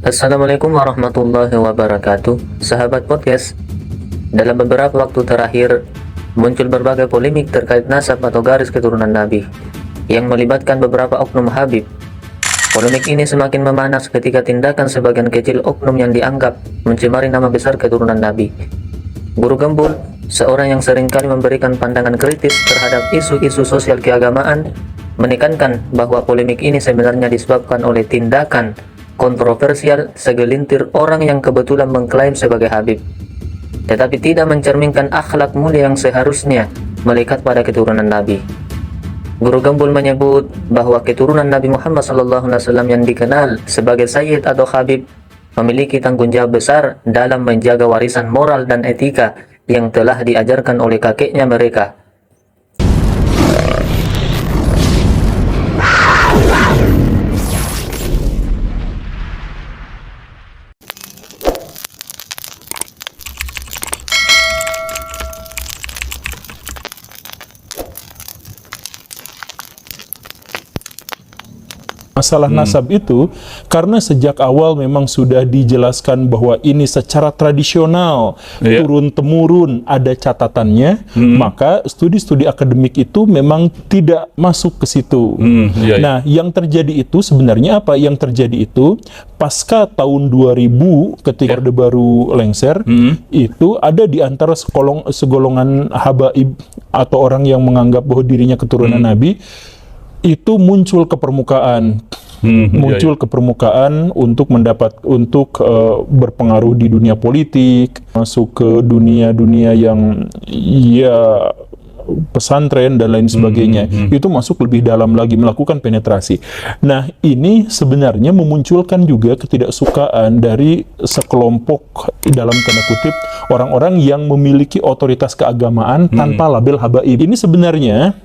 Assalamualaikum warahmatullahi wabarakatuh. Sahabat podcast, dalam beberapa waktu terakhir muncul berbagai polemik terkait nasab atau garis keturunan Nabi yang melibatkan beberapa oknum Habib. Polemik ini semakin memanas ketika tindakan sebagian kecil oknum yang dianggap mencemari nama besar keturunan Nabi. Guru Gembul, seorang yang seringkali memberikan pandangan kritis terhadap isu-isu sosial keagamaan, menekankan bahwa polemik ini sebenarnya disebabkan oleh tindakan kontroversial segelintir orang yang kebetulan mengklaim sebagai Habib, tetapi tidak mencerminkan akhlak mulia yang seharusnya melekat pada keturunan Nabi. Guru Gembul menyebut bahwa keturunan Nabi Muhammad SAW yang dikenal sebagai Sayyid atau Habib memiliki tanggung jawab besar dalam menjaga warisan moral dan etika yang telah diajarkan oleh kakeknya mereka. Masalah nasab itu karena sejak awal memang sudah dijelaskan bahwa ini secara tradisional turun-temurun ada catatannya, maka studi-studi akademik itu memang tidak masuk ke situ. Nah, yang terjadi itu sebenarnya apa? Yang terjadi itu pasca tahun 2000 ketika Orde Baru lengser, itu ada di antara segolongan habaib atau orang yang menganggap bahwa dirinya keturunan Nabi itu muncul ke permukaan, ke permukaan untuk berpengaruh di dunia politik, masuk ke dunia yang pesantren dan lain sebagainya. Itu masuk lebih dalam lagi, melakukan penetrasi. Nah, ini sebenarnya memunculkan juga ketidaksukaan dari sekelompok, dalam tanda kutip, orang-orang yang memiliki otoritas keagamaan tanpa label habaib. Ini sebenarnya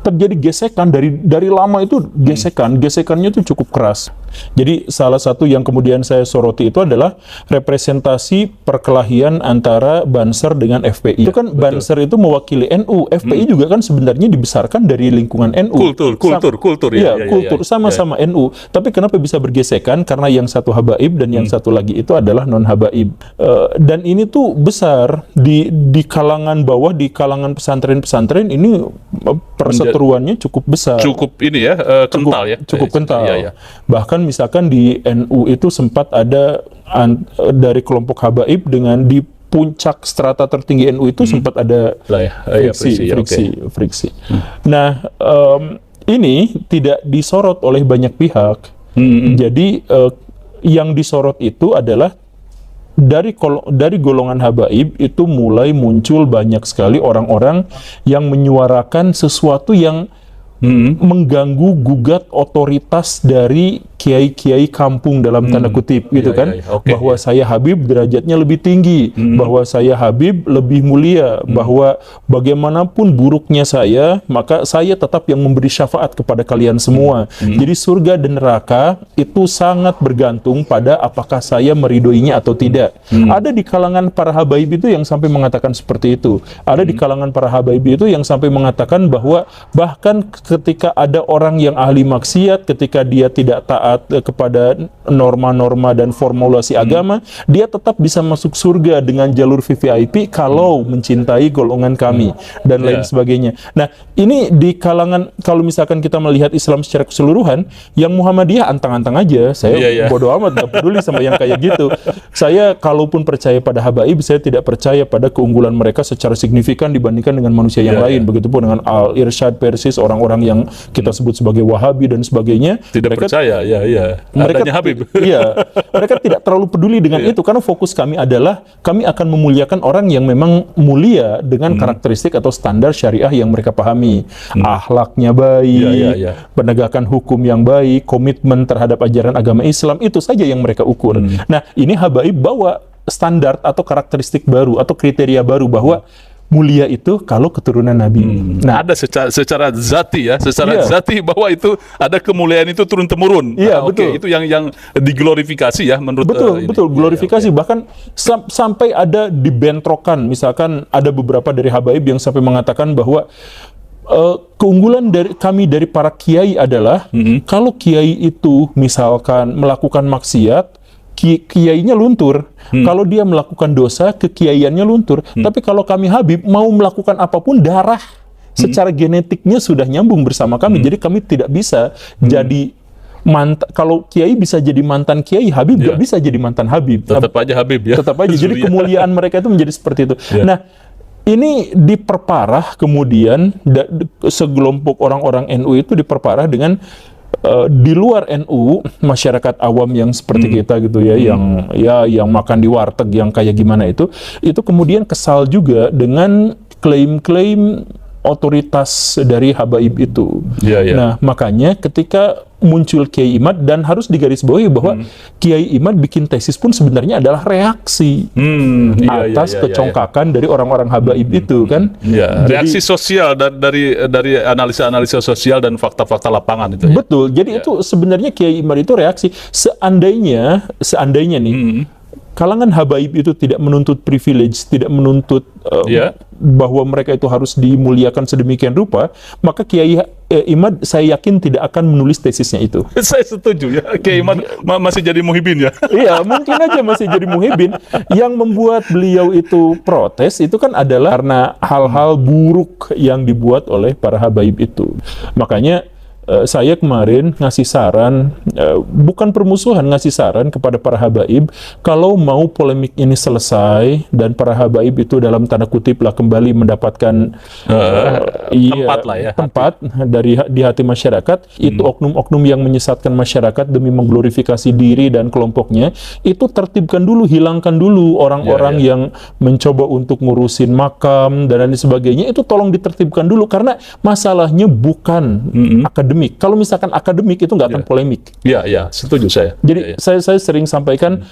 terjadi gesekan dari lama, itu gesekannya itu cukup keras. Jadi salah satu yang kemudian saya soroti itu adalah representasi perkelahian antara Banser dengan FPI. Itu kan Banser itu mewakili NU, FPI juga kan sebenarnya dibesarkan dari lingkungan NU. Kultur sama-sama NU. Tapi kenapa bisa bergesekan? Karena yang satu habaib dan yang satu lagi itu adalah non habaib. Dan ini tuh besar di kalangan bawah, di kalangan pesantren-pesantren ini perseteruannya cukup besar. Cukup ini ya, kental ya. Cukup kental. Iya. Bahkan misalkan di NU itu sempat ada dari kelompok habaib dengan di puncak strata tertinggi NU itu sempat ada friksi. Nah, ini tidak disorot oleh banyak pihak. Jadi yang disorot itu adalah dari golongan habaib itu mulai muncul banyak sekali orang-orang yang menyuarakan sesuatu yang mengganggu gugat otoritas dari kiai-kiai kampung dalam tanda kutip gitu kan. Bahwa saya Habib derajatnya lebih tinggi, bahwa saya Habib lebih mulia, bahwa bagaimanapun buruknya saya, maka saya tetap yang memberi syafaat kepada kalian semua. Jadi surga dan neraka itu sangat bergantung pada apakah saya meridhoinya atau tidak. Ada di kalangan para habaib itu yang sampai mengatakan seperti itu. Ada di kalangan para habaib itu yang sampai mengatakan bahwa bahkan ketika ada orang yang ahli maksiat, ketika dia tidak taat kepada norma-norma dan formulasi agama, dia tetap bisa masuk surga dengan jalur VVIP kalau mencintai golongan kami dan lain sebagainya. Nah, ini di kalangan, kalau misalkan kita melihat Islam secara keseluruhan, yang Muhammadiyah antang-antang aja, saya bodoh amat, gak peduli sama yang kayak gitu. Saya kalaupun percaya pada habaib, saya tidak percaya pada keunggulan mereka secara signifikan dibandingkan dengan manusia yang lain. Begitupun dengan Al-Irsyad Persis, orang-orang yang kita sebut sebagai Wahabi dan sebagainya. Tidak mereka percaya, mereka adanya Habib. Mereka tidak terlalu peduli dengan itu, karena fokus kami adalah kami akan memuliakan orang yang memang mulia dengan karakteristik atau standar syariah yang mereka pahami. Akhlaknya baik, penegakan hukum yang baik, komitmen terhadap ajaran agama Islam, itu saja yang mereka ukur. Nah, ini habaib bawa standar atau karakteristik baru atau kriteria baru bahwa mulia itu kalau keturunan Nabi. Nah, ada secara zati ya, zati bahwa itu ada kemuliaan itu turun temurun. Betul. Itu yang diglorifikasi ya menurut betul glorifikasi. Bahkan sampai ada dibentrokan, misalkan ada beberapa dari habaib yang sampai mengatakan bahwa keunggulan dari para kiai adalah kalau kiai itu misalkan melakukan maksiat, kiainya luntur. Kalau dia melakukan dosa, kekiaiannya luntur. Tapi kalau kami Habib mau melakukan apapun, darah secara genetiknya sudah nyambung bersama kami. Jadi kami tidak bisa jadi kalau kiai bisa jadi mantan kiai, Habib nggak bisa jadi mantan Habib. Tetap aja Habib ya. Tetap aja. Jadi kemuliaan mereka itu menjadi seperti itu. Ya. Nah, ini diperparah kemudian segelompok orang-orang NU itu diperparah dengan di luar NU, masyarakat awam yang seperti kita gitu ya, yang makan di warteg yang kayak gimana itu kemudian kesal juga dengan klaim-klaim otoritas dari habaib itu. Nah, makanya ketika muncul Kiai Imad, dan harus digarisbawahi bahwa Kiai Imad bikin tesis pun sebenarnya adalah reaksi atas kecongkakan dari orang-orang habaib itu kan. Reaksi sosial dari analisa-analisa sosial dan fakta-fakta lapangan itu. Betul. Jadi itu sebenarnya Kiai Imad itu reaksi. Seandainya nih kalangan habaib itu tidak menuntut privilege, tidak menuntut bahwa mereka itu harus dimuliakan sedemikian rupa, maka Kiai Imad saya yakin tidak akan menulis tesisnya itu. Saya setuju ya, Kiai Imad masih jadi muhibin ya. Iya, mungkin aja masih jadi muhibin. Yang membuat beliau itu protes itu kan adalah karena hal-hal buruk yang dibuat oleh para habaib itu. Makanya saya kemarin ngasih saran, bukan permusuhan, ngasih saran kepada para habaib, kalau mau polemik ini selesai dan para habaib itu dalam tanda kutip lah kembali mendapatkan tempat di hati masyarakat, itu oknum-oknum yang menyesatkan masyarakat demi mengglorifikasi diri dan kelompoknya, itu tertibkan dulu, hilangkan dulu orang-orang yang mencoba untuk ngurusin makam dan lain sebagainya, itu tolong ditertibkan dulu, karena masalahnya bukan akademik. Kalau misalkan akademik itu nggak akan polemik. Iya, setuju saya. Jadi saya sering sampaikan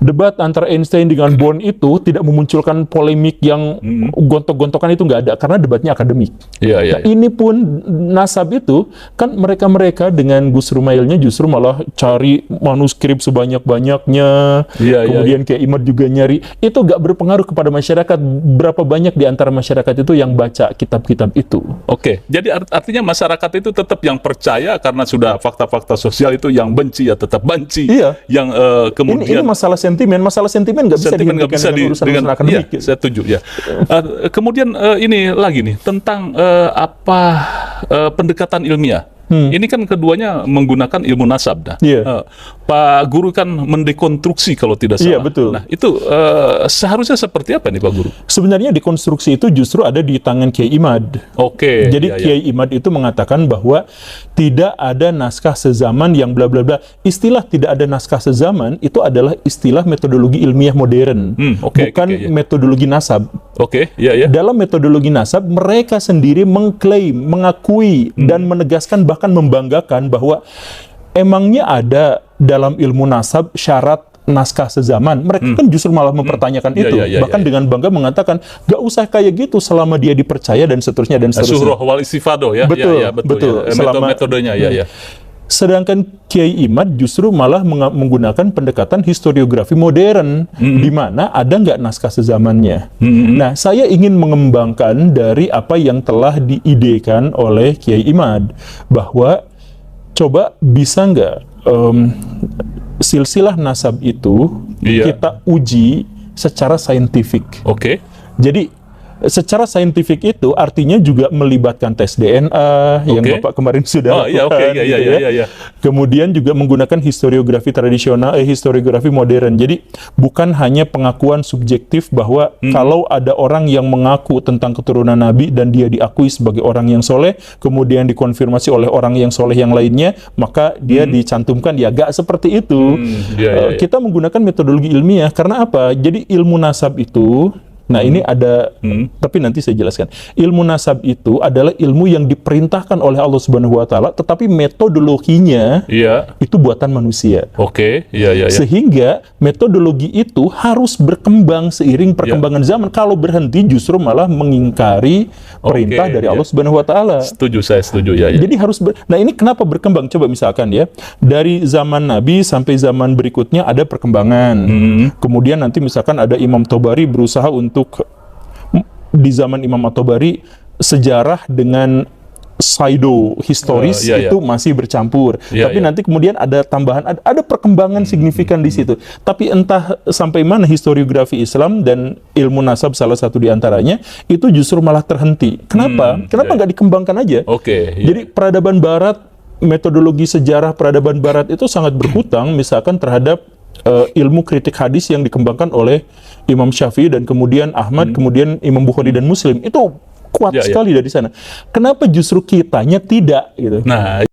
debat antara Einstein dengan Born itu tidak memunculkan polemik yang gontok-gontokan, itu nggak ada karena debatnya akademik. Ini pun nasab itu kan mereka dengan Gus Rumailnya justru malah cari manuskrip sebanyak-banyaknya. Kemudian kayak Imad juga nyari. Itu nggak berpengaruh kepada masyarakat. Berapa banyak di antara masyarakat itu yang baca kitab-kitab itu? Oke, jadi artinya masyarakat itu tetap yang percaya karena sudah fakta-fakta sosial itu, yang benci ya tetap benci. Yang kemudian ini masalah sentimen nggak bisa dihentikan dengan urusan akademik. Saya setuju ya. Kemudian ini lagi nih tentang pendekatan ilmiah. Ini kan keduanya menggunakan ilmu nasab. Pak Guru kan mendekonstruksi kalau tidak salah. Betul. Nah, itu seharusnya seperti apa nih Pak Guru? Sebenarnya dekonstruksi itu justru ada di tangan Kiai Imad. Jadi Kiai Imad itu mengatakan bahwa tidak ada naskah sezaman yang bla bla bla. Istilah tidak ada naskah sezaman itu adalah istilah metodologi ilmiah modern, bukan metodologi nasab. Dalam metodologi nasab mereka sendiri mengklaim, mengakui dan menegaskan, bahkan membanggakan bahwa emangnya ada dalam ilmu nasab syarat naskah sezaman. Mereka kan justru malah mempertanyakan itu. Bahkan dengan bangga mengatakan, gak usah kayak gitu selama dia dipercaya dan seterusnya dan seterusnya. Surah wal istifado ya. Betul. Metodenya Sedangkan Kiai Imad justru malah menggunakan pendekatan historiografi modern, di mana ada nggak naskah sezamannya. Nah, saya ingin mengembangkan dari apa yang telah diidekan oleh Kiai Imad, bahwa coba bisa nggak silsilah nasab itu kita uji secara saintifik. Jadi secara saintifik itu artinya juga melibatkan tes DNA yang Bapak kemarin sudah lakukan. Kemudian juga menggunakan historiografi tradisional, historiografi modern. Jadi bukan hanya pengakuan subjektif bahwa kalau ada orang yang mengaku tentang keturunan Nabi dan dia diakui sebagai orang yang soleh, kemudian dikonfirmasi oleh orang yang soleh yang lainnya, maka dia dicantumkan. Ya gak seperti itu. Kita menggunakan metodologi ilmiah karena apa? Jadi ilmu nasab itu, nah ini ada, tapi nanti saya jelaskan. Ilmu nasab itu adalah ilmu yang diperintahkan oleh Allah Subhanahu Wa Taala, tetapi metodologinya itu buatan manusia. Sehingga metodologi itu harus berkembang seiring perkembangan zaman. Kalau berhenti justru malah mengingkari perintah dari Allah Subhanahu Wa Taala. Saya setuju ya. Jadi harus nah ini kenapa berkembang? Coba misalkan ya, dari zaman Nabi sampai zaman berikutnya ada perkembangan. Kemudian nanti misalkan ada Imam Tobari berusaha untuk di zaman Imam At-Tabari sejarah dengan pseudo historis itu masih bercampur. Tapi nanti kemudian ada tambahan, ada perkembangan signifikan di situ. Tapi entah sampai mana historiografi Islam dan ilmu nasab salah satu di antaranya itu justru malah terhenti. Kenapa? Kenapa nggak dikembangkan aja? Jadi peradaban Barat, metodologi sejarah peradaban Barat itu sangat berhutang misalkan terhadap ilmu kritik hadis yang dikembangkan oleh Imam Syafi'i dan kemudian Ahmad, kemudian Imam Bukhari dan Muslim. Itu kuat sekali dari sana. Kenapa justru kitanya tidak gitu? Nah,